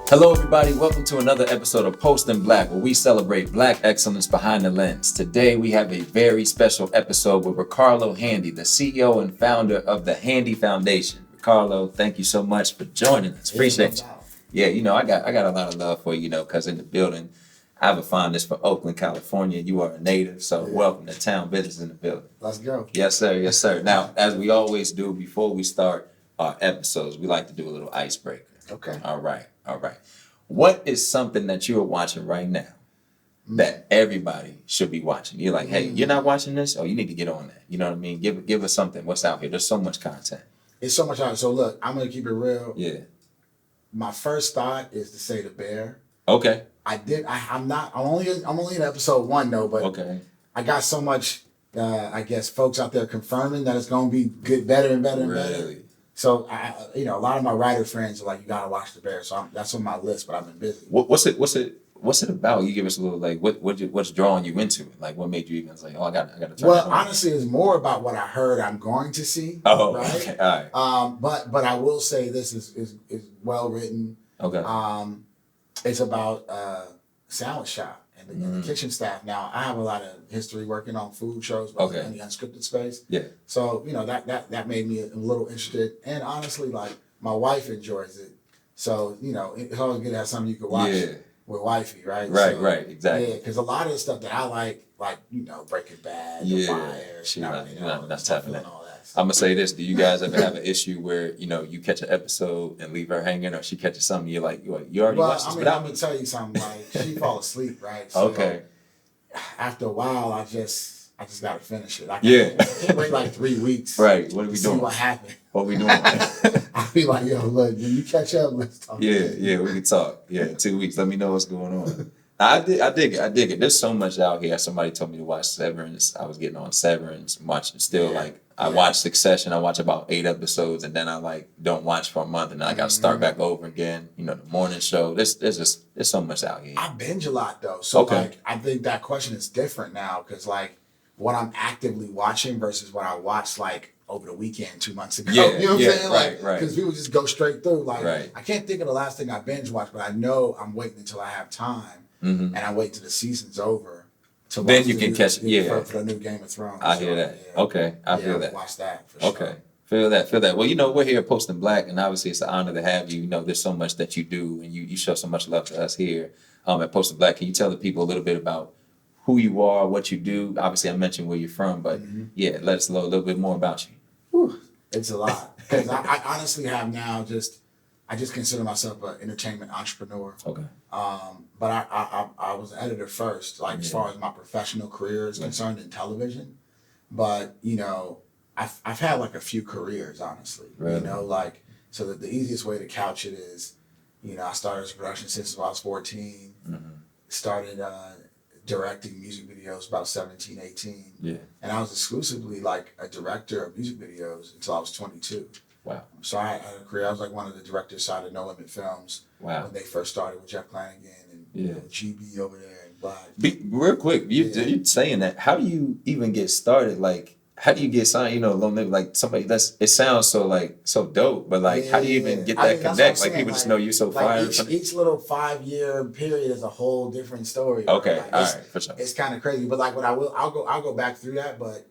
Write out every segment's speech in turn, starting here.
Hello, everybody. Welcome to another episode of Post in Black, where we celebrate Black excellence behind the lens. Today, we have a very special episode with Ri-Karlo Handy, the CEO and founder of the Handy Foundation. Ri-Karlo, thank you so much for joining us. Appreciate you. Yeah, I got a lot of love for you, because in the building, I have a fondness for Oakland, California. You are a native, so welcome to Town Business in the building. Let's go. Yes, sir. Yes, sir. Now, as we always do before we start our episodes, we like to do a little icebreaker. Okay. All right. What is something that you are watching right now that everybody should be watching? You're like, hey, you're not watching this? Oh, you need to get on that. You know what I mean? Give us something. What's out here? There's so much content. It's so much out. So look, I'm gonna keep it real. Yeah. My first thought is to say The Bear. Okay. I'm only in episode 1 though, but okay. I got so much I guess folks out there confirming that it's gonna be good, better and better and better. So a lot of my writer friends are like, you gotta watch The Bear. So that's on my list, but I've been busy. What's it about? You give us a little what's drawing you into it? Like what made you even say, oh, I gotta try it. Well, honestly, it's more about what I heard I'm going to see. Oh, right? Okay, all right. But I will say this is well written. Okay. It's about Salad Shop and the kitchen staff. Now, I have a lot of history working on food shows, but in the unscripted space. Yeah. So, that made me a little interested. And honestly, like, my wife enjoys it. So, it's always good to have something you can watch with wifey, right? Right, exactly. Yeah, because a lot of the stuff that I like, Breaking Bad, The Wire, that's tough. I'm gonna say this: do you guys ever have an issue where you catch an episode and leave her hanging, or she catches something you already watched this? I'm gonna tell you something. Like she fall asleep, right? So okay. After a while, I just gotta finish it. I can't wait like 3 weeks. Right. What are we doing? See what happened. What are we doing? I'll be like, yo, look, when you catch up, let's talk. Yeah, we can talk. Yeah, 2 weeks. Let me know what's going on. I dig it. There's so much out here. Somebody told me to watch Severance. I was getting on Severance, watching I watch Succession. I watch about 8 episodes, and then I don't watch for a month, and then I got to start back over again. The morning show. There's so much out here. I binge a lot though, so I think that question is different now because what I'm actively watching versus what I watched over the weekend 2 months ago. Yeah, you know what I'm saying? Right. Because people just go straight through. Right. I can't think of the last thing I binge watched, but I know I'm waiting until I have time, and I wait till the season's over. Then you can catch for the new Game of Thrones. I hear that. Yeah. Okay, I feel that. Watch that for sure. Okay, feel that. Well, we're here at Post in Black, and obviously it's an honor to have you. There's so much that you do, and you show so much love to us here at Post in Black. Can you tell the people a little bit about who you are, what you do? Obviously, I mentioned where you're from, but let us know a little bit more about you. Whew. It's a lot because I honestly have now I just consider myself an entertainment entrepreneur. Okay. But I was an editor first, as far as my professional career is concerned in television. But, I've had a few careers, honestly. Really? So that the easiest way to couch it is, I started as a production assistant when I was 14. Started directing music videos about 17, 18. Yeah. And I was exclusively a director of music videos until I was 22. Wow. So I had a career. I was one of the directors side of No Limit Films. Wow. When they first started with Jeff Flanagan and GB over there and Black. Real quick, you're saying that. How do you even get started? How do you get signed? Somebody it sounds so dope, but how do you even get that connect? People just know you so fire. Each little 5-year period is a whole different story. Okay, all right, for sure. It's kind of crazy, but I'll go back through that, but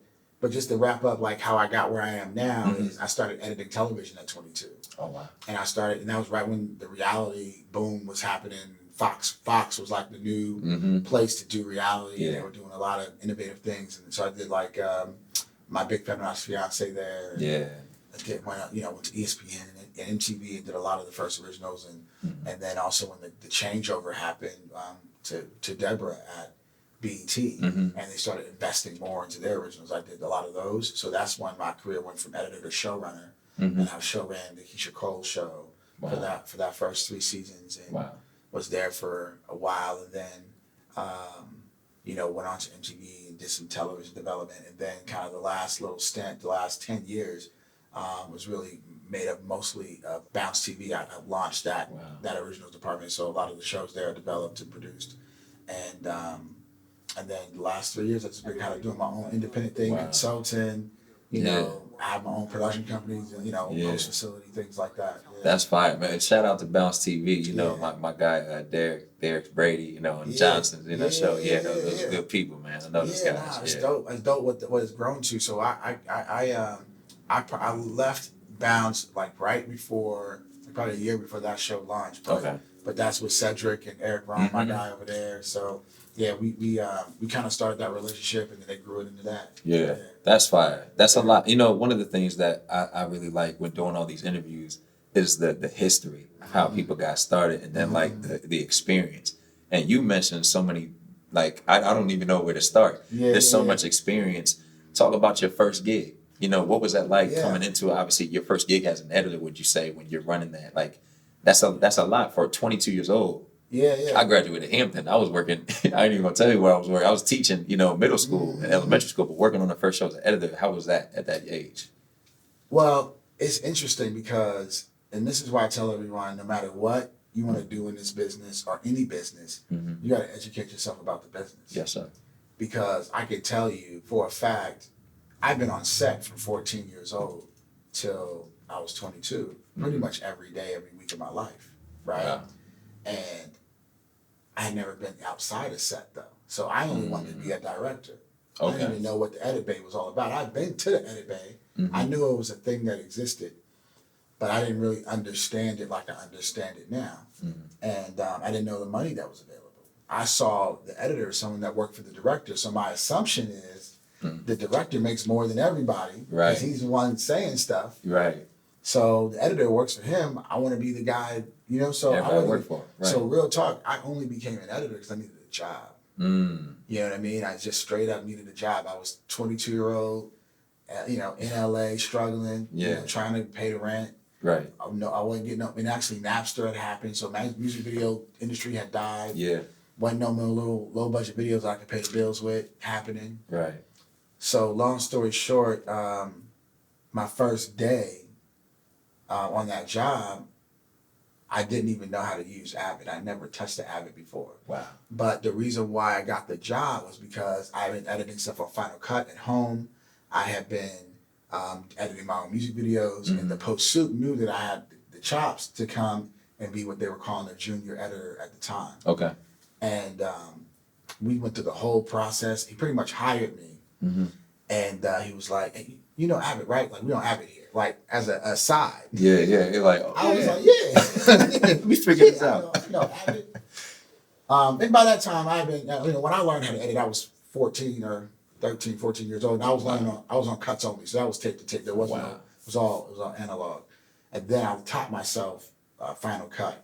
just to wrap up, how I got where I am now is I started editing television at 22. Oh wow! And that was right when the reality boom was happening. Fox was the new place to do reality. Yeah. And they were doing a lot of innovative things, and so I did My Big Feminist Fiance there. Yeah. Went to ESPN and MTV and did a lot of the first originals, and then also when the changeover happened to Deborah at BET, and they started investing more into their originals. I did a lot of those, so that's when my career went from editor to showrunner, and I show-ran the Keisha Cole show for that first 3 seasons, and was there for a while, and then went on to MTV and did some television development, and then kind of the last little stint, the last 10 years, was really made up mostly of Bounce TV. I launched that originals department, so a lot of the shows there are developed and produced, and then the last 3 years I've just been kind of doing my own independent thing, consulting, You know, I have my own production companies, and, post facility, things like that. Yeah. That's fine, man. Shout out to Bounce TV. You know, my guy Derek Brady. And Johnson's show. Those are good people, man. I know those guys. Nah, it's dope. It's dope what it's grown to. So I left Bounce like right before, probably a year before that show launched. But that's with Cedric and Eric Ron, my guy over there. So yeah, we kind of started that relationship, and then they grew it into that. Yeah, that's fire. That's a lot. One of the things that I really like when doing all these interviews is the history, how people got started, and then like the experience. And you mentioned so many, like I don't even know where to start. There's so much experience. Talk about your first gig. What was that like coming into obviously your first gig as an editor? Would you say when you're running that? Like that's a lot for 22 years old. I graduated Hampton. I was working. I ain't even gonna tell you where I was working. I was teaching, middle school and elementary school, but working on the first show as an editor. How was that at that age? Well, it's interesting because, and this is why I tell everyone, no matter what you want to do in this business or any business, you got to educate yourself about the business. Yes, sir. Because I can tell you for a fact, I've been on set from 14 years old till I was 22, pretty much every day, every week of my life, right? Yeah. And I had never been outside of set though. So I only wanted to be a director. I didn't even know what the edit bay was all about. I've been to the edit bay. I knew it was a thing that existed, but I didn't really understand it like I understand it now. And I didn't know the money that was available. I saw the editor as someone that worked for the director. So my assumption is the director makes more than everybody because he's the one saying stuff. Right. So the editor works for him. I want to be the guy, so I work for him. Right. So real talk, I only became an editor because I needed a job. You know what I mean? I just straight up needed a job. I was 22-year-old, in LA, struggling, trying to pay the rent. Right. I wasn't getting up. And actually, Napster had happened, so music video industry had died. Wasn't no more little low budget videos I could pay the bills with happening. Right. So long story short, my first day on that job, I didn't even know how to use Avid. I never touched the Avid before. Wow. But the reason why I got the job was because I've been editing stuff on Final Cut at home. I have been editing my own music videos, and the post-suit knew that I had the chops to come and be what they were calling a junior editor at the time. Okay. And we went through the whole process. He pretty much hired me. And he was like, hey, Avid, right? Like, we don't Avid here. Like, as a aside. Yeah. You're like, I was like, let me figure this out. Avid. And by that time, I've been, when I learned how to edit, I was 14 or 13, 14 years old. And I was I was on cuts only. So that was tape to tape. There wasn't it was all analog. And then I taught myself Final Cut.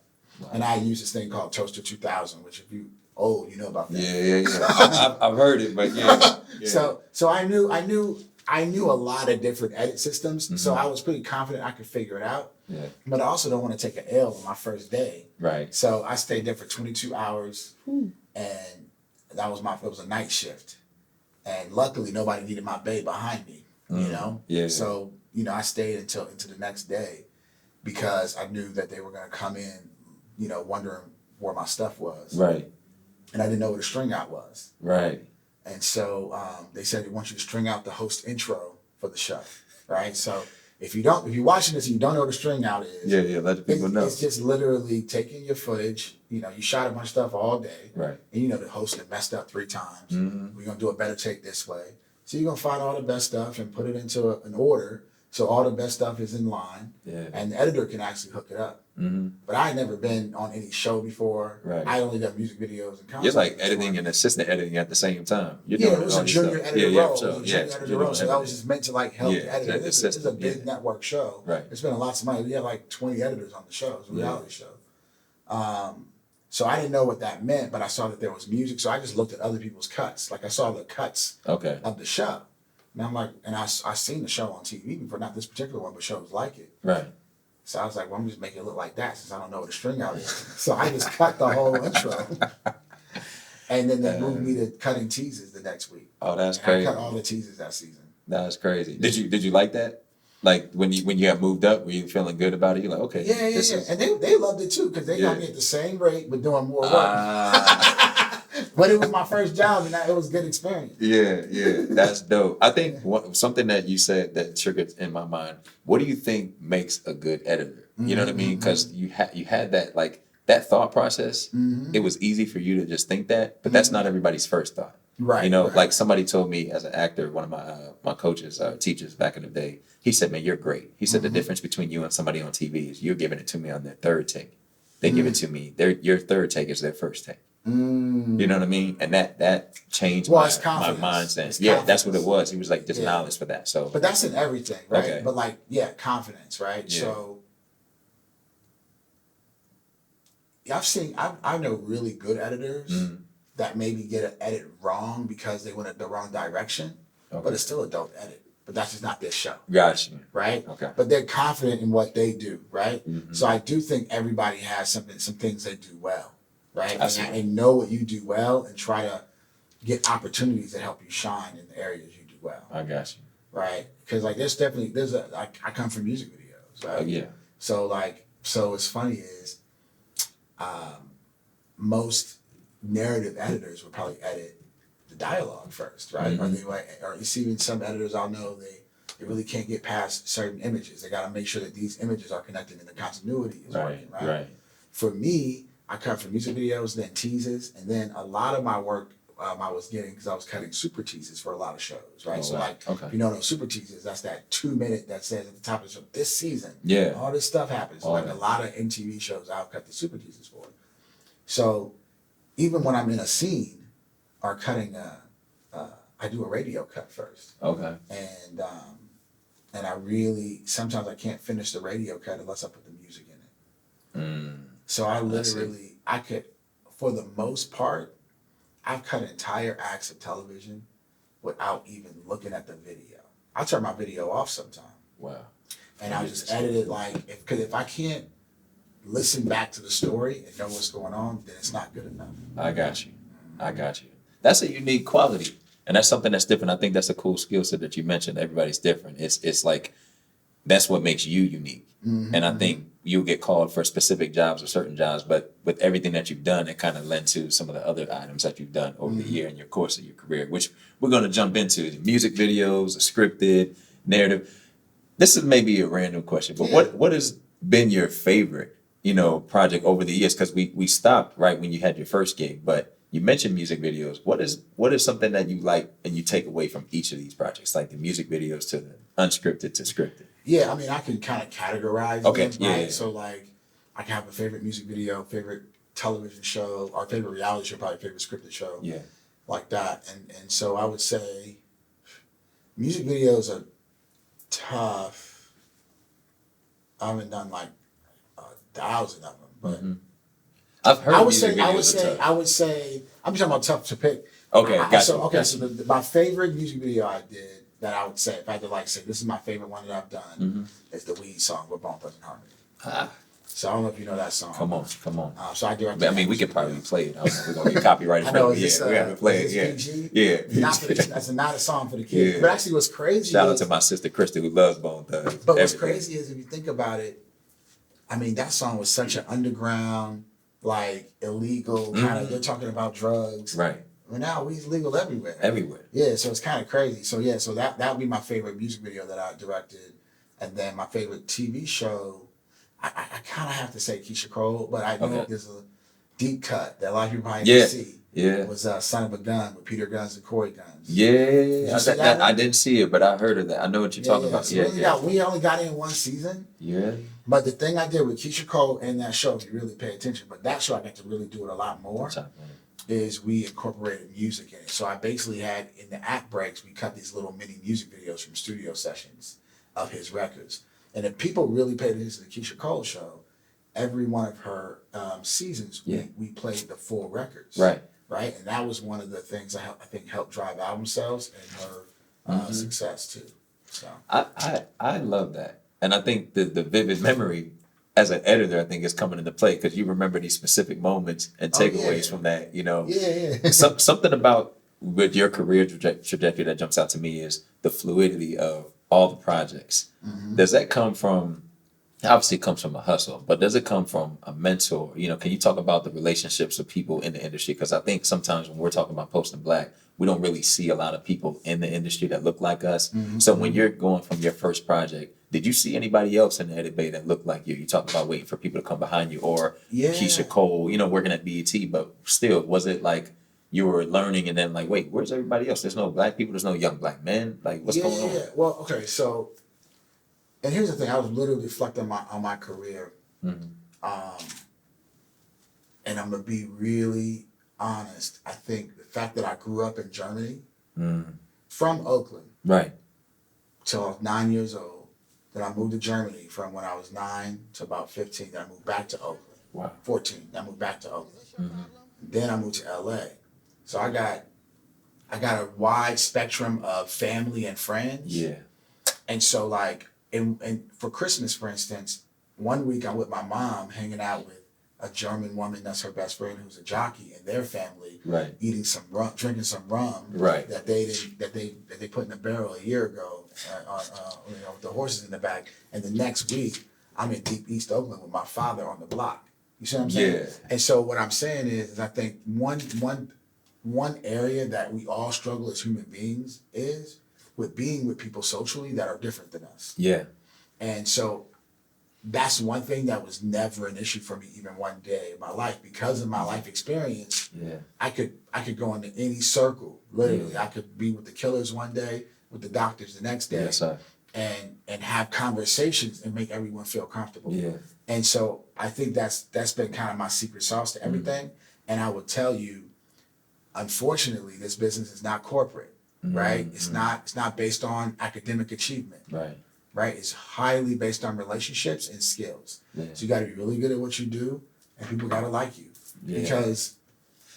And I used this thing called Toaster 2000, which if you old, you know about that. Yeah. I've heard it, but yeah. So I knew a lot of different edit systems. So I was pretty confident I could figure it out. Yeah. But I also don't want to take an L on my first day. Right. So I stayed there for 22 hours, and it was a night shift. And luckily, nobody needed my bay behind me. Yeah. So I stayed into the next day because I knew that they were going to come in, wondering where my stuff was. Right. And I didn't know what a string out was. Right. And so they said they want you to string out the host intro for the show, right? So if you're watching this and you don't know what a string out is, let the people know. It's just literally taking your footage. You shot a bunch of stuff all day, right? And the host had messed up 3 times. We're gonna do a better take this way. So you're gonna find all the best stuff and put it into an order, so all the best stuff is in line. Yeah. And the editor can actually hook it up. But I had never been on any show before. Right. I only done music videos and concerts. You're like editing and assistant editing at the same time. You're it doing was a junior editor role. It was a junior editor role. So that was just meant to help the editor. This is a big network show. Right. It's been lots of money. We had 20 editors on the show. It was a reality show. So I didn't know what that meant, but I saw that there was music. So I just looked at other people's cuts. Like I saw the cuts of the show. And I'm like, and I seen the show on TV before, not this particular one, but shows like it. Right. So I was like, well, I'm just making it look like that since I don't know what a string out is. So I just cut the whole intro. And then they moved me to cutting teases the next week. Oh, that's crazy. I cut all the teases that season. That's crazy. Did you like that? Like when you got moved up, were you feeling good about it? You're like, okay. Yeah. And they loved it too, because they got me at the same rate but doing more work. But it was my first job, and it was a good experience. Yeah, that's dope. I think something that you said that triggered in my mind. What do you think makes a good editor? You know what I mean? Because you had that like that thought process. It was easy for you to just think that, but that's not everybody's first thought. Right. You know, right. like somebody told me as an actor, one of my coaches, teachers back in the day, he said, "Man, you're great." He said the difference between you and somebody on TV is you're giving it to me on their third take. They give it to me. Your third take is their first take. You know what I mean? And that changed my mindset. Yeah, that's what it was. He was like, "There's knowledge for that." So, but that's in everything, right? Okay. But like, confidence, right? Yeah. So, I know really good editors that maybe get an edit wrong because they went the wrong direction, but it's still a dope edit. But that's just not their show. Gotcha. Right? Okay. But they're confident in what they do, right? So I do think everybody has some things they do well, right? And know what you do well and try to get opportunities that help you shine in the areas you do well. I got you. Right? Because like I come from music videos, right? Oh, yeah. So it's funny is most narrative editors would probably edit the dialogue first, right? Or they might, or you see even some editors I'll know they really can't get past certain images. They got to make sure that these images are connected and the continuity is working, right? For me, I cut from music videos, then teases, and then a lot of my work I was getting because I was cutting super teases for a lot of shows, right? If you know those super teases, that's that 2 minute that says at the top of the show, this season, all this stuff happens. A lot of MTV shows I'll cut the super teases for. So even when I'm in a scene or cutting I do a radio cut first. Okay. And I really, sometimes I can't finish the radio cut unless I put the music in it. So I could, for the most part, I've cut entire acts of television without even looking at the video. I turn my video off sometime. Wow. And I just edit it because if I can't listen back to the story and know what's going on, then it's not good enough. I got you. That's a unique quality. And that's something that's different. I think that's a cool skill set that you mentioned. Everybody's different. It's like, that's what makes you unique. And I think you'll get called for specific jobs or certain jobs, but with everything that you've done, it kind of led to some of the other items that you've done over the year in your course of your career, which we're going to jump into. Music videos, scripted, narrative. This is maybe a random question, but what has been your favorite, project over the years? Because we stopped right when you had your first gig, but you mentioned music videos. What is something that you like and you take away from each of these projects, like the music videos to the unscripted to scripted? Yeah, I mean, I can kind of categorize them, right? Yeah. So like, I can have a favorite music video, favorite television show, or favorite reality show, probably favorite scripted show. Yeah. Like that. And so I would say music videos are tough. I haven't done like 1,000 of them, but I've heard I would say I'm talking about tough to pick. Okay, gotcha. So my favorite music video I did that I would say, if I had to say this is my favorite one that I've done, is the Weed song with Bone Thugs and Harmony. So I don't know if you know that song. Come on. So I directed. I mean, we could probably play it. I don't know if we're gonna get copyrighted. I know. We haven't played it. Yeah. That's not a song for the kids. But actually, what's crazy? Shout out to my sister Krista who loves Bone Thugs. But what's crazy is if you think about it, I mean, that song was such an underground, illegal kind of. They're talking about drugs, right? Well, now weed's legal everywhere. Yeah, so it's kind of crazy. So that would be my favorite music video that I directed, and then my favorite TV show. I kind of have to say Keisha Cole, but I know there's a deep cut that a lot of people probably didn't see. Yeah, it was Son of a Gun with Peter Guns and Corey Guns. Yeah, I didn't see it, but I heard of that. I know what you're talking about. So we only got in one season. Yeah. But the thing I did with Keisha Cole in that show, if you really pay attention, but that show I got to really do it a lot more. Is we incorporated music in it. So I basically had, in the act breaks, we cut these little mini music videos from studio sessions of his records. And if people really paid attention to the Keisha Cole show, every one of her seasons, we played the full records. Right. And that was one of the things I think helped drive album sales and her success too. So I love that. And I think the vivid memory as an editor, I think is coming into play because you remember these specific moments and takeaways from that, Something about with your career trajectory that jumps out to me is the fluidity of all the projects. Does that come from obviously it comes from a hustle, but does it come from a mentor? You know, can you talk about the relationships of people in the industry? Because I think sometimes when we're talking about posting black, we don't really see a lot of people in the industry that look like us. So when you're going from your first project, did you see anybody else in the edit bay that looked like you? You talk about waiting for people to come behind you, or Keisha Cole, you know, working at BET, but still, was it like you were learning and then like, wait, where's everybody else? There's no black people, there's no young black men. Like, what's going on? Yeah. Well, okay, so, and here's the thing, I was literally reflecting on my career. And I'm gonna be really honest. I think the fact that I grew up in Germany, from Oakland, Right. till I was 9 years old. Then I moved to Germany from when I was 9 to about 15. Then I moved back to Oakland. Wow. 14. Then I moved back to Oakland. Then I moved to LA. So I got a wide spectrum of family and friends. Yeah. And so like, and for Christmas, for instance, one week I'm with my mom hanging out with a German woman that's her best friend who's a jockey, and their family, Right. eating some rum, drinking some rum, Right. that they put in a barrel a year ago, with the horses in the back. And the next week I'm in deep East Oakland with my father on the block. You see what I'm saying? Yeah. And so what I'm saying is I think one area that we all struggle as human beings is with being with people socially that are different than us. Yeah. And so that's one thing that was never an issue for me even one day in my life. Because of my life experience, Yeah. I could go into any circle, literally. I could be with the Killers one day, with the Doctors the next day, Yes, sir. and have conversations and make everyone feel comfortable. Yeah. And so I think that's been kind of my secret sauce to everything. And I will tell you, unfortunately, this business is not corporate, right? It's not based on academic achievement. Right. Right? It's highly based on relationships and skills. Yeah. So you got to be really good at what you do, and people got to like you. Yeah. Because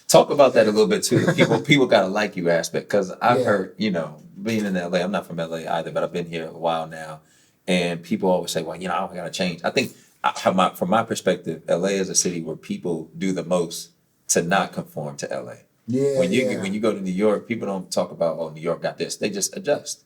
talk about that a little bit too. The people gotta like you aspect, because I've Yeah. heard, you know, being in LA, I'm not from LA either, but I've been here a while now, and people always say, well, you know, I gotta change. I think from my perspective, LA is a city where people do the most to not conform to LA. When you go to New York, people don't talk about, oh, New York got this. They just adjust.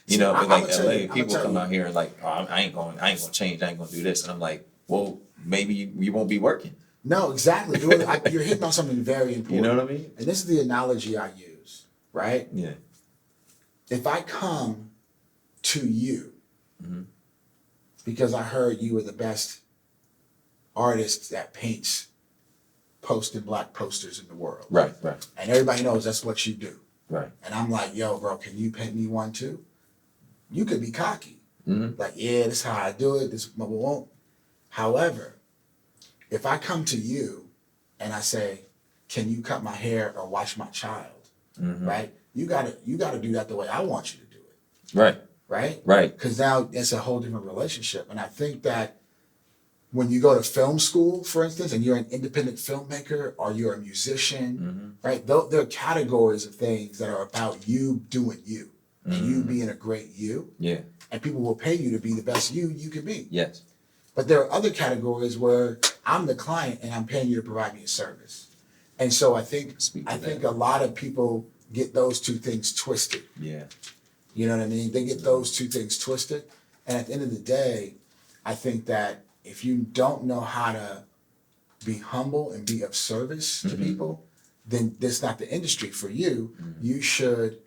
You know, but like LA, people come out here and like, oh, I ain't gonna change. I ain't gonna do this. And I'm like, well, maybe you won't be working. No, exactly. You're hitting on something very important. You know what I mean? And this is the analogy I use, right? Yeah. If I come to you because I heard you were the best artist that paints posted black posters in the world. Right. And everybody knows that's what you do. Right. And I'm like, yo, bro, can you paint me one too? You could be cocky. Like, yeah, this is how I do it. This won't. However, if I come to you and I say, can you cut my hair or wash my child? Right? You gotta do that the way I want you to do it. Right. Right? Because now it's a whole different relationship. And I think that when you go to film school, for instance, and you're an independent filmmaker or you're a musician, right? There are categories of things that are about you doing you and you being a great you. Yeah. And people will pay you to be the best you can be. Yes. But there are other categories where I'm the client and I'm paying you to provide me a service. And so I think a lot of people get those two things twisted. Yeah. You know what I mean? They get those two things twisted. And at the end of the day, I think that if you don't know how to be humble and be of service to people, then that's not the industry for you. You should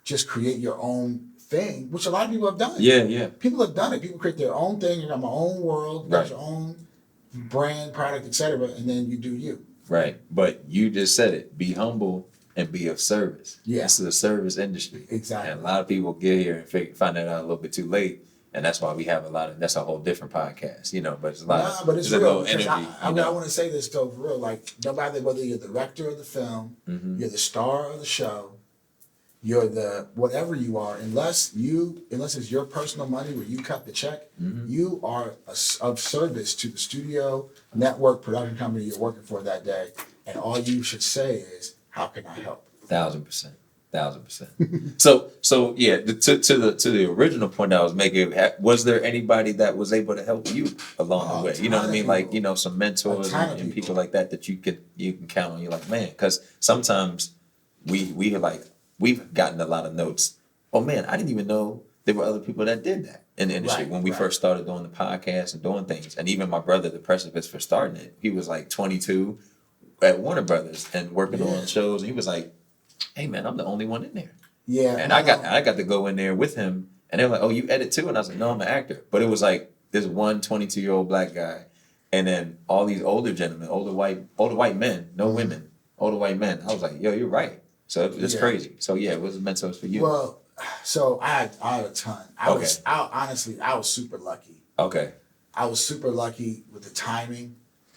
just create your own thing, which a lot of people have done. Yeah. People have done it. People create their own thing. You got my own world, you got your own brand, product, etc., and then you do you. Right. But you just said it. Be humble and be of service. Yeah. This is a service industry. Exactly. And a lot of people get here and find that out a little bit too late. And that's why we have that's a whole different podcast, you know, but it's a lot but it's there's real. a little energy. I want to say this though, for real. Like, no matter whether you're the director of the film, you're the star of the show, you're the whatever you are, unless it's your personal money where you cut the check, you are of service to the studio, network, production company you're working for that day. And all you should say is, how can I help? 1,000%. 1,000%. So yeah, to the original point I was making, was there anybody that was able to help you along the way? You know what I mean? Like, you know, some mentors and people like that you can count on. You're like, man, because sometimes we've gotten a lot of notes. Oh man, I didn't even know there were other people that did that. in the industry when we first started doing the podcast and doing things. And even my brother, the precipice for starting it, he was like 22 at Warner Brothers and working on shows. And he was like, "Hey man, I'm the only one in there." Yeah. And I got to go in there with him. And they were like, "Oh, you edit too?" And I was like, "No, I'm an actor." But it was like this one 22-year-old black guy, and then all these older gentlemen, older white men, no women, older white men. I was like, "Yo, you're right." So it's crazy. So yeah, it was mentors for you. Well, so I had a ton. Honestly, I was super lucky. Okay. I was super lucky with the timing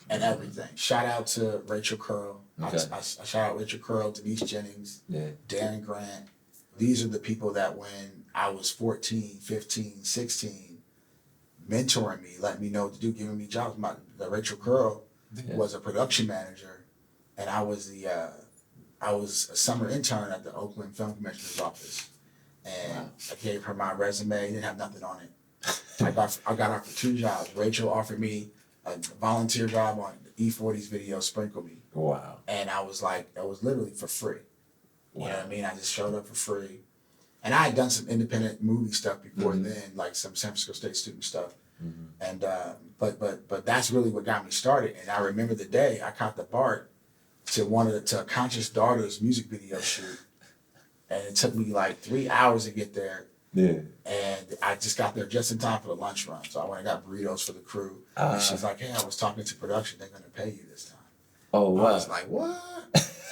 and everything. Shout out to Rachel Curl. Okay. I shout out Rachel Curl, Denise Jennings, Darren Grant. These are the people that when I was 14, 15, 16, mentoring me, letting me know what to do, giving me jobs. Rachel Curl was a production manager, and I was a summer intern at the Oakland Film Commissioner's office. And I gave her my resume, didn't have nothing on it. I got offered 2 jobs. Rachel offered me a volunteer job on E-40's video, Sprinkle Me. Wow. And I was like, it was literally for free. You know what I mean? I just showed up for free. And I had done some independent movie stuff before then, like some San Francisco State student stuff. And but that's really what got me started. And I remember the day I caught the BART to a Conscious Daughter's music video shoot. And it took me like 3 hours to get there. Yeah. And I just got there just in time for the lunch run. So I went and got burritos for the crew. And she's like, "Hey, I was talking to production. They're going to pay you this time." Oh, wow. I was like, "What?"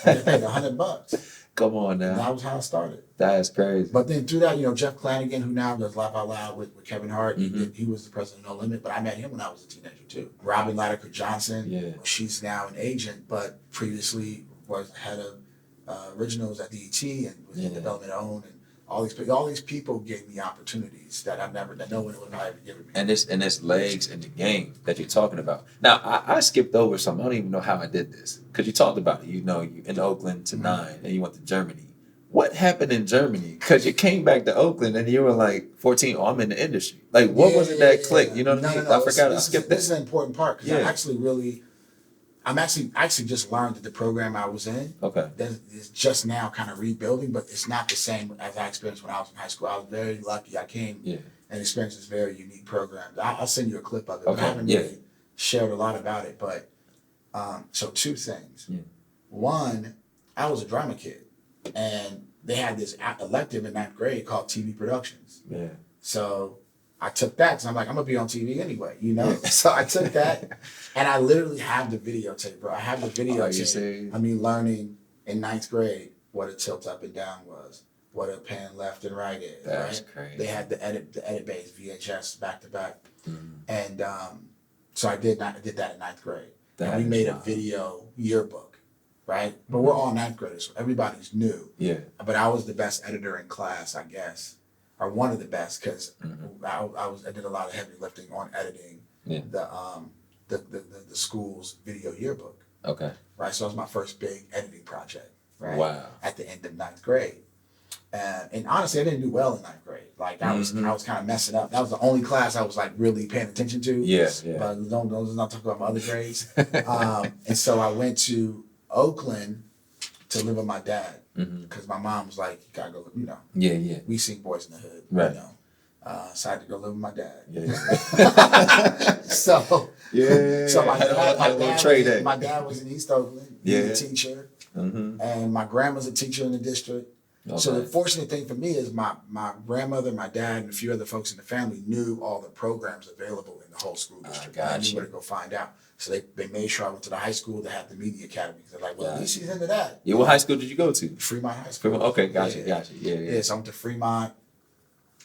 And they paid $100. Come on now. And that was how I started. That is crazy. But then through that, Jeff Flanagan, who now does Laugh Out Loud with Kevin Hart, he was the president of No Limit, but I met him when I was a teenager too. Robin Lydecker Johnson, she's now an agent, but previously was head of originals at DET and was in development owned, and all these people gave me opportunities that no one would have ever given me. And it's legs in the game that you're talking about. Now I skipped over some. I don't even know how I did this because you talked about it. You in Oakland to 9, and you went to Germany. What happened in Germany? Because you came back to Oakland and you were like 14. Oh, I'm in the industry. Like, what was it that clicked? You know what I mean? I forgot. I skipped this. This is an important part because I actually just learned that the program I was in is just now kind of rebuilding, but it's not the same as I experienced when I was in high school. I was very lucky. I came and experienced this very unique program. I'll send you a clip of it. But I haven't really shared a lot about it. But so 2 things. Yeah. One, I was a drama kid, and they had this elective in 9th grade called TV Productions. Yeah. So I took that because I'm like, I'm going to be on TV anyway, So I took that, and I literally have the videotape, bro. I have the videotape. Learning in 9th grade what a tilt up and down was, what a pan left and right is. That's crazy. They had the edit base VHS back to back. And so I did that in 9th grade. And we made a video yearbook, right? But we're all 9th graders, so everybody's new. Yeah. But I was the best editor in class, I guess. Or one of the best, because I did a lot of heavy lifting on editing the school's video yearbook. Okay. Right, so that was my first big editing project. Right. Wow. At the end of 9th grade, and honestly, I didn't do well in 9th grade. Like I was kind of messing up. That was the only class I was like really paying attention to. Yeah. But let's not talk about my other grades. And so I went to Oakland to live with my dad. Because my mom was like, "You gotta go," we sing Boys in the Hood, right? So I had to go live with my dad. Yeah. So my dad was in East Oakland. He was a teacher, and my grandma's a teacher in the district. Okay. So the fortunate thing for me is my grandmother, my dad, and a few other folks in the family knew all the programs available in the whole school district. I knew where to go find out. So they made sure I went to the high school that had the media academy. They're like, well, at least she's into that. Yeah, what high school did you go to? Fremont High School. Okay, gotcha. Yeah, so I went to Fremont.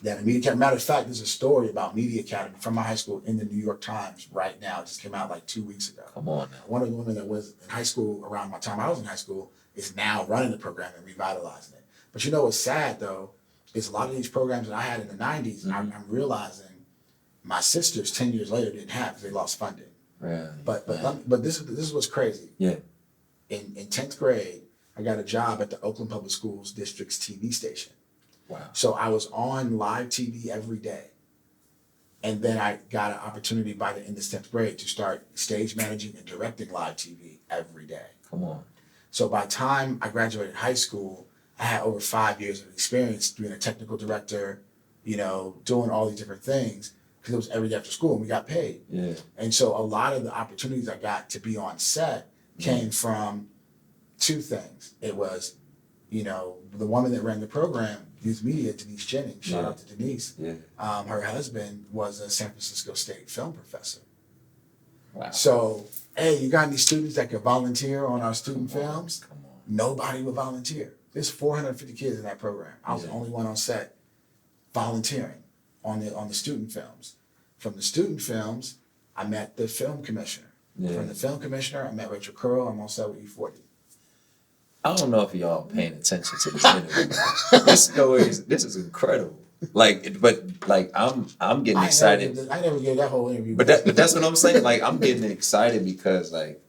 Then the media academy. Matter of fact, there's a story about media academy from my high school in the New York Times right now. It just came out like 2 weeks ago. Come on now. One of the women that was in high school around my time I was in high school is now running the program and revitalizing it. But what's sad though, is a lot of these programs that I had in the 90s, I'm realizing my sisters 10 years later didn't have because they lost funding. Really? But this is what's crazy. Yeah. In 10th grade, I got a job at the Oakland Public Schools District's TV station. Wow. So I was on live TV every day. And then I got an opportunity by the end of 10th grade to start stage managing and directing live TV every day. Come on. So by the time I graduated high school, I had over 5 years of experience being a technical director, doing all these different things because it was every day after school and we got paid. Yeah. And so a lot of the opportunities I got to be on set came from two things. It was, the woman that ran the program, Youth Media, Denise Jennings, shout out to Denise. Yeah. Her husband was a San Francisco State film professor. Wow. So, hey, you got any students that could volunteer on our student films? Come on. Nobody would volunteer. There's 450 kids in that program. I was the only one on set volunteering on the student films. From the student films, I met the film commissioner. Yeah. From the film commissioner, I met Ri-Karlo. I'm on set with E-40. I don't know if y'all paying attention to this interview. This is incredible. I'm getting excited. I never gave that whole interview. But that's what I'm saying. Like, I'm getting excited because like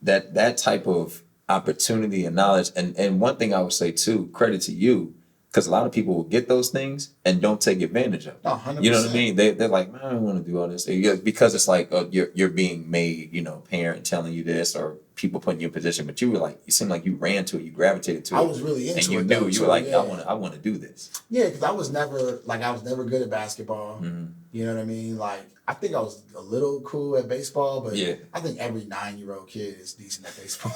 that type of opportunity and knowledge. And one thing I would say too, credit to you, because a lot of people will get those things and don't take advantage of it. 100%. You know what I mean? They're like, man, I don't want to do all this because it's like you're being made, parent telling you this or people putting you in position. But you were like, you seemed like you ran to it, you gravitated to it. I was really into it. And you knew you were like, I want to do this. Yeah, because I was never good at basketball. Mm-hmm. You know what I mean? Like, I think I was a little cool at baseball, but I think every 9-year-old kid is decent at baseball.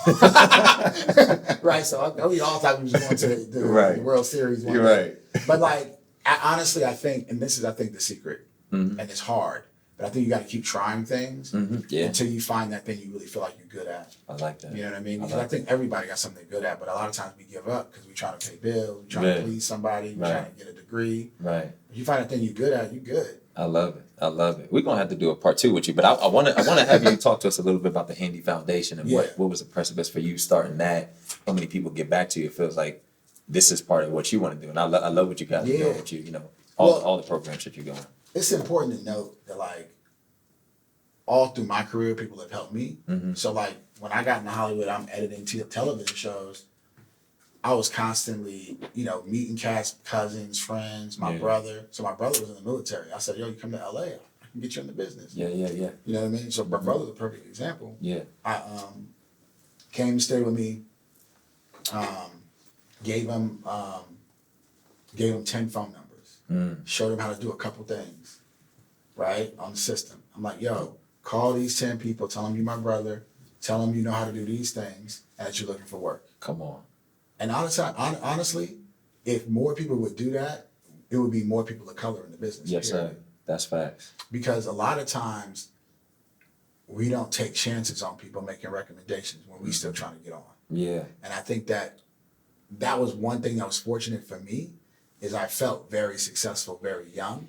Right? So we all thought we was going to the World Series one day. Right. But like, honestly, I think the secret, and it's hard, but I think you got to keep trying things until you find that thing you really feel like you're good at. I like that. You know what I mean? Because I think everybody got something they're good at, but a lot of times we give up because we're trying to pay bills, we're trying to please somebody, we're trying to get a degree. Right. If you find a thing you're good at, you're good. I love it. We're gonna have to do a part 2 with you, but I want to have you talk to us a little bit about the Handy Foundation and what was the precipice for you starting that. So many people get back to you. It feels like this is part of what you want to do, and I love what you guys are doing. With you, all the programs that you're going. It's important to note that like all through my career, people have helped me. Mm-hmm. So like when I got into Hollywood, I'm editing television shows. I was constantly, meeting cats, cousins, friends, my brother. So my brother was in the military. I said, yo, you come to LA, I can get you in the business. Yeah. You know what I mean? So my brother's a perfect example. Yeah. I came to stay with me, gave him 10 phone numbers, showed him how to do a couple things, right, on the system. I'm like, yo, call these 10 people, tell them you're my brother, tell them you know how to do these things, and that you're looking for work. Come on. And honestly, if more people would do that, it would be more people of color in the business. Yes, sir. That's facts. Because a lot of times, we don't take chances on people making recommendations when we still trying to get on. Yeah. And I think that was one thing that was fortunate for me, is I felt very successful very young,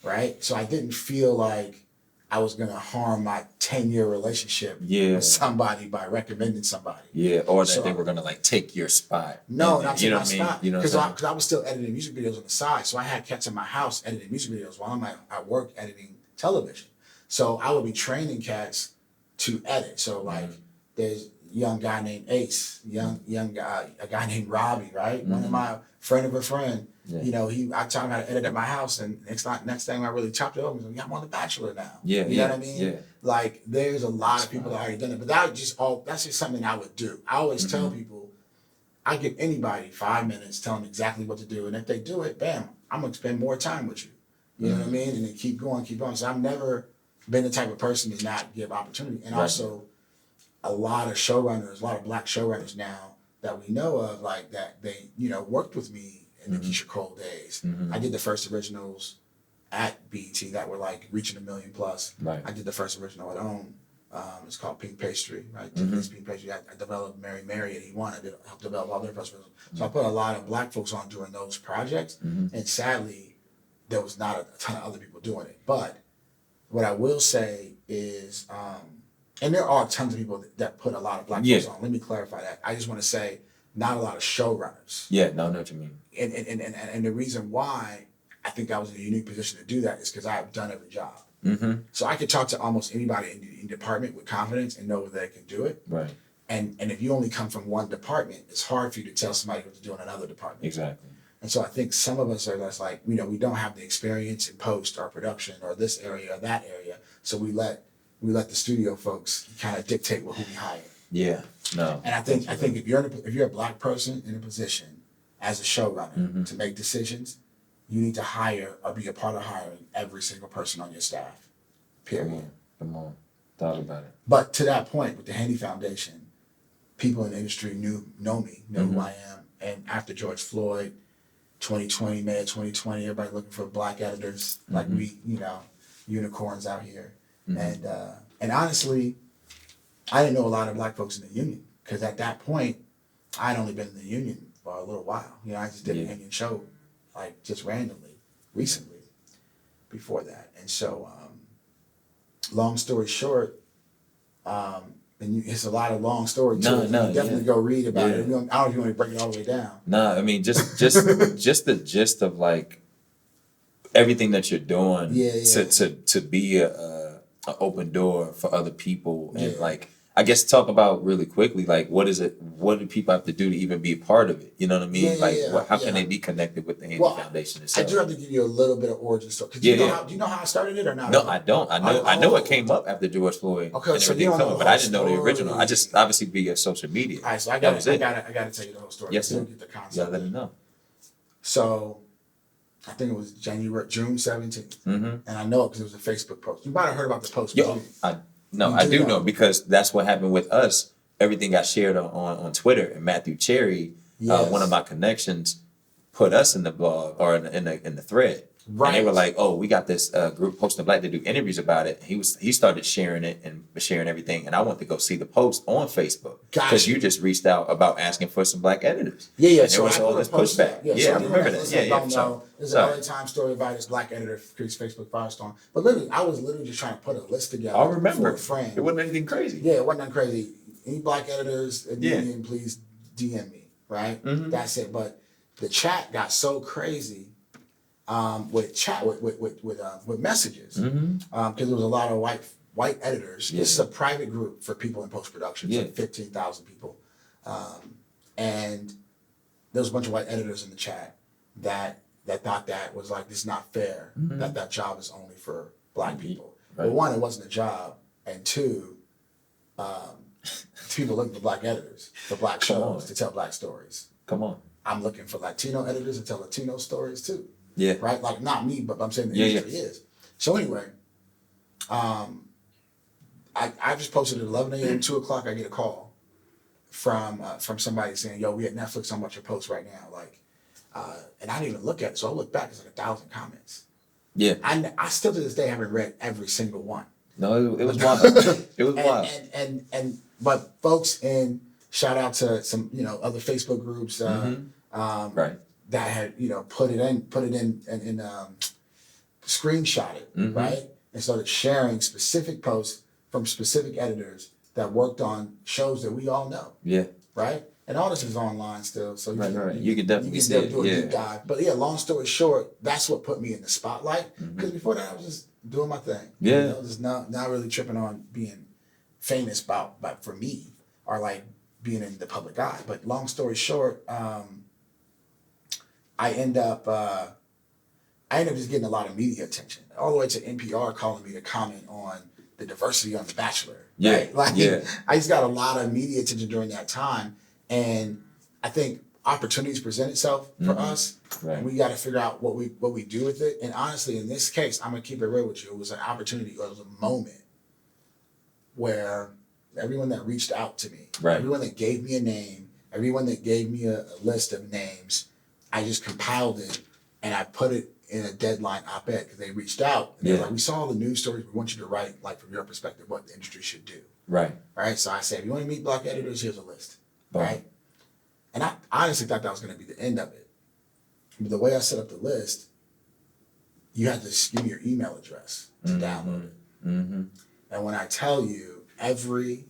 right? So I didn't feel like I was going to harm my 10-year relationship with somebody by recommending somebody. Yeah, or that they were going to like take your spot. No, not take my spot. Because I was still editing music videos on the side. So I had cats in my house editing music videos while I'm at work editing television. So I would be training cats to edit. So like there's a young guy named Ace, young guy, a guy named Robbie, right? One of my friend of a friend. Yeah. I taught him how to edit at my house, and next thing I really chopped it over, I'm on The Bachelor now. Yeah, you know what I mean? Yeah. Like there's a lot of people that already done it, but that's just something I would do. I always tell people, I give anybody 5 minutes, tell them exactly what to do, and if they do it, bam, I'm gonna spend more time with you. You know what I mean? And then keep going. So I've never been the type of person to not give opportunity, and also a lot of showrunners, a lot of black showrunners now that we know of, like that they worked with me in the Keisha Cole days. I did the first originals at BET that were like reaching 1 million plus. Right. I did the first original at OWN. It's called Pink Pastry, right? Pink Pastry. I developed Mary Mary at E1. I helped develop all their first originals. So I put a lot of black folks on during those projects. And sadly, there was not a ton of other people doing it. But what I will say is, and there are tons of people that put a lot of black folks on. Let me clarify that. I just want to say, not a lot of showrunners. Yeah, no, I know what you mean. And the reason why I think I was in a unique position to do that is because I've done every job. So I could talk to almost anybody in the department with confidence and know that they can do it. Right. And if you only come from one department, it's hard for you to tell somebody what to do in another department. Exactly. And so I think some of us are just like, we don't have the experience in post or production or this area or that area. So we let the studio folks kind of dictate who we hire. Yeah. No. And I think if you're a black person in a position as a showrunner to make decisions, you need to hire or be a part of hiring every single person on your staff. Period. Come on. Thought about it. But to that point, with the Handy Foundation, people in the industry know me, know who I am. And after George Floyd, 2020, May of 2020, everybody looking for black editors, like we, unicorns out here. And honestly, I didn't know a lot of black folks in the union, because at that point, I'd only been in the union for a little while. I just did a union show, like just randomly, recently, before that. And so, long story short, it's a lot of long story too. You definitely go read about it. I don't know if you want to break it all the way down. No, I mean just the gist of like everything that you're doing to be a open door for other people, and like I guess talk about really quickly, like what do people have to do to even be a part of it? You know what I mean? How can they be connected with the Handy Foundation itself? I do have to give you a little bit of origin story. Do you know how I started it or not? No, I don't. I know it came up after George Floyd. Okay, and so everything coming, but I didn't know the story. original. I just obviously via social media. All right, so I got to tell you the whole story. Yes, sir. Get the concept. Yeah, let me know. So, I think it was June 17th, and I know it because it was a Facebook post. You might have heard about the post. I do know, because that's what happened with us. Everything got shared on Twitter, and Matthew Cherry, one of my connections, put us in the blog or in the thread. Right. And they were like, "Oh, we got this group Posting Black to do interviews about it." He started sharing it and sharing everything, and I went to go see the post on Facebook because you just reached out about asking for some black editors. Yeah. And there was all this pushback. I remember that. This is a time story about this black editor creates Facebook Firestorm. But I was just trying to put a list together. I remember. For a friend. It wasn't anything crazy. Yeah, it wasn't anything crazy. Any black editors in the union, please DM me. Right. That's it. But the chat got so crazy. With messages, because there was a lot of white editors. This is a private group for people in post production, like 15,000 people, and there was a bunch of white editors in the chat that thought that was like, this is not fair. That job is only for black people. Right. Well, one, it wasn't a job, and two, people looking for black editors for black shows to tell black stories. Come on, I'm looking for Latino editors to tell Latino stories too. Yeah. Right? Like, not me, but I'm saying the industry is. So anyway, I just posted at 11 a.m., 2 o'clock, I get a call from somebody saying, "Yo, we at Netflix on what your post right now." Like, and I didn't even look at it. So I look back, it's like 1,000 comments. Yeah. I still to this day haven't read every single one. No, it was wild. It was wild. But folks shout out to some, other Facebook groups, right. That had put it in screenshot it, right, and started sharing specific posts from specific editors that worked on shows that we all know, right, and all this is online still, so you can definitely see it, do a deep dive. But long story short, that's what put me in the spotlight, because before that I was just doing my thing, just not really tripping on being famous about for me or like being in the public eye. But long story short, I end up just getting a lot of media attention, all the way to NPR calling me to comment on the diversity on The Bachelor. Right? I just got a lot of media attention during that time, and I think opportunities present itself for us, and we got to figure out what we do with it. And honestly, in this case, I'm gonna keep it real with you. It was an opportunity. It was a moment where everyone that reached out to me, everyone that gave me a name, everyone that gave me a list of names, I just compiled it and I put it in a deadline op-ed, because they reached out and they're like, "We saw all the news stories. We want you to write, like, from your perspective, what the industry should do." Right. So I said, "If you want to meet black editors, here's a list." Right. And I honestly thought that was going to be the end of it. But the way I set up the list, you had to give me your email address to download it. And when I tell you, every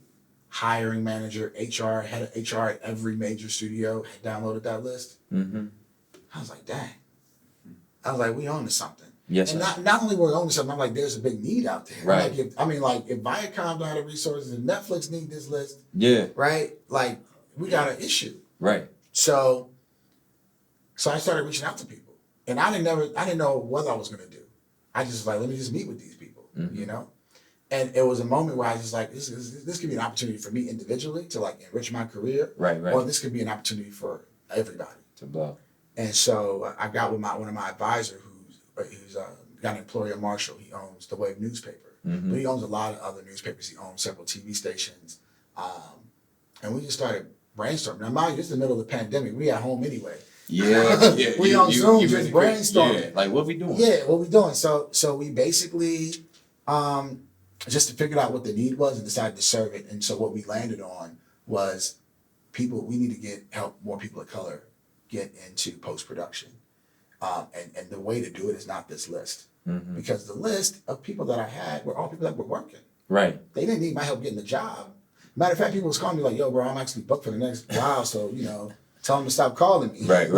hiring manager, HR, head of HR at every major studio had downloaded that list, I was like, dang. I was like, we own to something. Yes. And not only were we on to something, I'm like, there's a big need out there. Right. Like, if Viacom don't have the resources and Netflix need this list, right? Like, we got an issue. Right. So I started reaching out to people. And I didn't know what I was gonna do. I just was like, let me just meet with these people, And it was a moment where I was just like, this could be an opportunity for me individually to like enrich my career. Right. Or this could be an opportunity for everybody. To blow. And so I got with one of my advisors who's got an employer, Marshall. He owns the Wave newspaper, but he owns a lot of other newspapers. He owns several TV stations, and we just started brainstorming. Now, mind you, this is the middle of the pandemic. We at home anyway. Yeah. We on Zoom just brainstorming. Yeah. Like, what we doing? Yeah, what we doing? So we basically just figured out what the need was and decided to serve it. And so what we landed on was we need to help more people of color get into post-production. And the way to do it is not this list. Because the list of people that I had were all people that were working. Right. They didn't need my help getting a job. Matter of fact, people was calling me like, yo, bro, I'm actually booked for the next while, so, tell them to stop calling me. Right.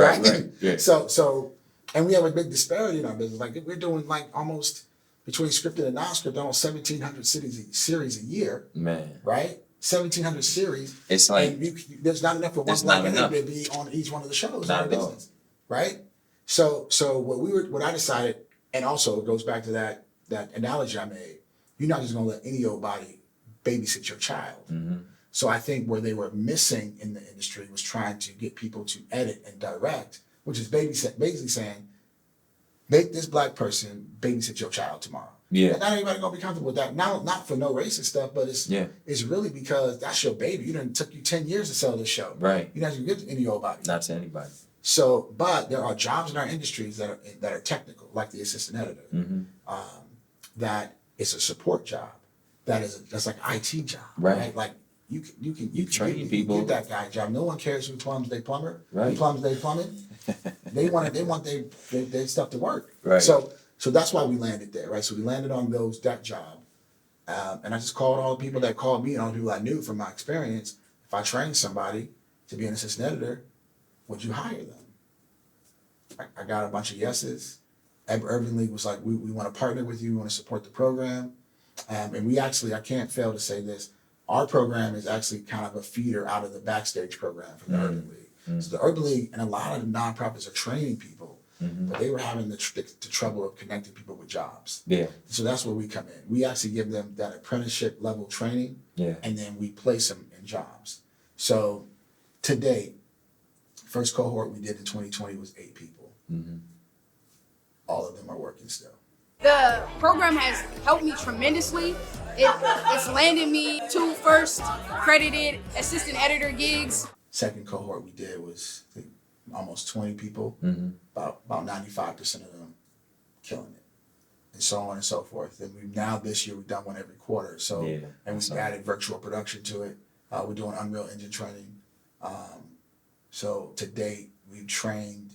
Yeah. So, and we have a big disparity in our business. Like, we're doing like almost between scripted and non-scripted, almost 1,700 series a year. Man. Right? 1,700 series. It's like, and there's not enough for one black entity to be on each one of the shows in our business. Right? So what I decided, and also it goes back to that analogy I made, you're not just gonna let any old body babysit your child. So I think where they were missing in the industry was trying to get people to edit and direct, which is basically saying, make this black person babysit your child tomorrow. Yeah. And not everybody gonna be comfortable with that. Not for no racist stuff, but it's really because that's your baby. It took you 10 years to sell this show. Right. You're not gonna give it to any old body. Not to anybody. So, but there are jobs in our industries that are technical, like the assistant editor. That is a support job. That's like IT job. Right. Like you can train people. Give that guy a job. No one cares who plumbs they plumber. Right. Who plumbs they plumbing. They want their stuff to work. Right. So that's why we landed there. Right. So we landed on that job, and I just called all the people that called me and all the people I knew from my experience. If I trained somebody to be an assistant editor, would you hire them? I got a bunch of yeses. Urban League was like, we want to partner with you. We want to support the program. And we actually, I can't fail to say this, our program is actually kind of a feeder out of the backstage program from the Urban League. So the Urban League and a lot of the nonprofits are training people, but they were having the trouble of connecting people with jobs. Yeah. So that's where we come in. We actually give them that apprenticeship level training, and then we place them in jobs. So to date, first cohort we did in 2020 was 8 people. All of them are working still. The program has helped me tremendously. It's landed me 2 first credited assistant editor gigs. Second cohort we did was almost 20 people, about 95% of them killing it, and so on and so forth. And this year we've done one every quarter. So and we've added virtual production to it. We're doing Unreal Engine training. So to date, we've trained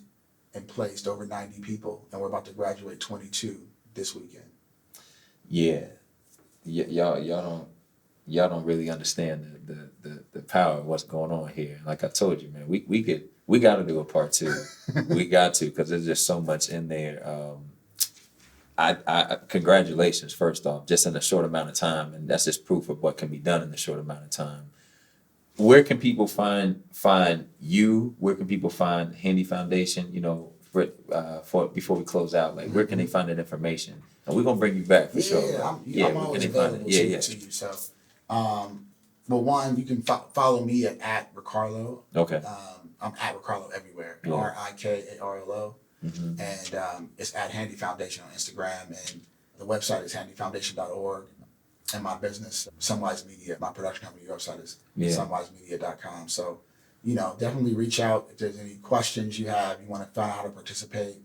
and placed over 90 people, and we're about to graduate 22 this weekend. Y'all don't really understand the power of what's going on here. Like I told you, man, we got to do a part 2. We got to, because there's just so much in there. I congratulations first off, just in a short amount of time, and that's just proof of what can be done in a short amount of time. Where can people find you? Where can people find Handy Foundation? For before we close out, like where can they find that information? And we're gonna bring you back for sure. I'm always available to you. So, well, one, you can follow me at Ri-Karlo. Okay. I'm at Ri-Karlo everywhere. Rikarlo. And it's at Handy Foundation on Instagram, and the website is handyfoundation.org. And my business, Sunwise Media, my production company website is sunwisemedia.com. So, definitely reach out if there's any questions you have, you want to find out how to participate.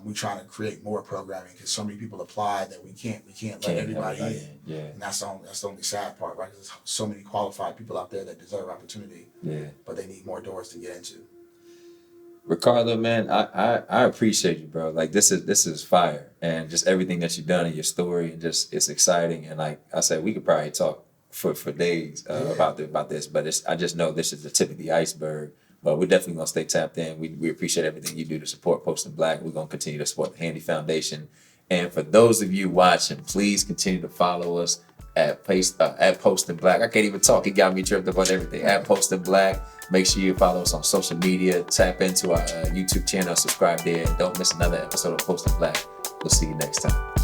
We're trying to create more programming because so many people apply that we can't let everybody in. Yeah. And that's the only sad part, right? Because there's so many qualified people out there that deserve opportunity. Yeah. But they need more doors to get into. Ri-Karlo, man, I appreciate you, bro. Like this is fire, and just everything that you've done in your story, and just it's exciting. And like I said, we could probably talk for days about this, but I just know this is the tip of the iceberg. But we're definitely gonna stay tapped in. We appreciate everything you do to support Post in Black. We're gonna continue to support the Handy Foundation. And for those of you watching, please continue to follow us at Post in Black. I can't even talk. He got me tripped up on everything. At Post in Black. Make sure you follow us on social media. Tap into our YouTube channel. Subscribe there. And don't miss another episode of Post in Black. We'll see you next time.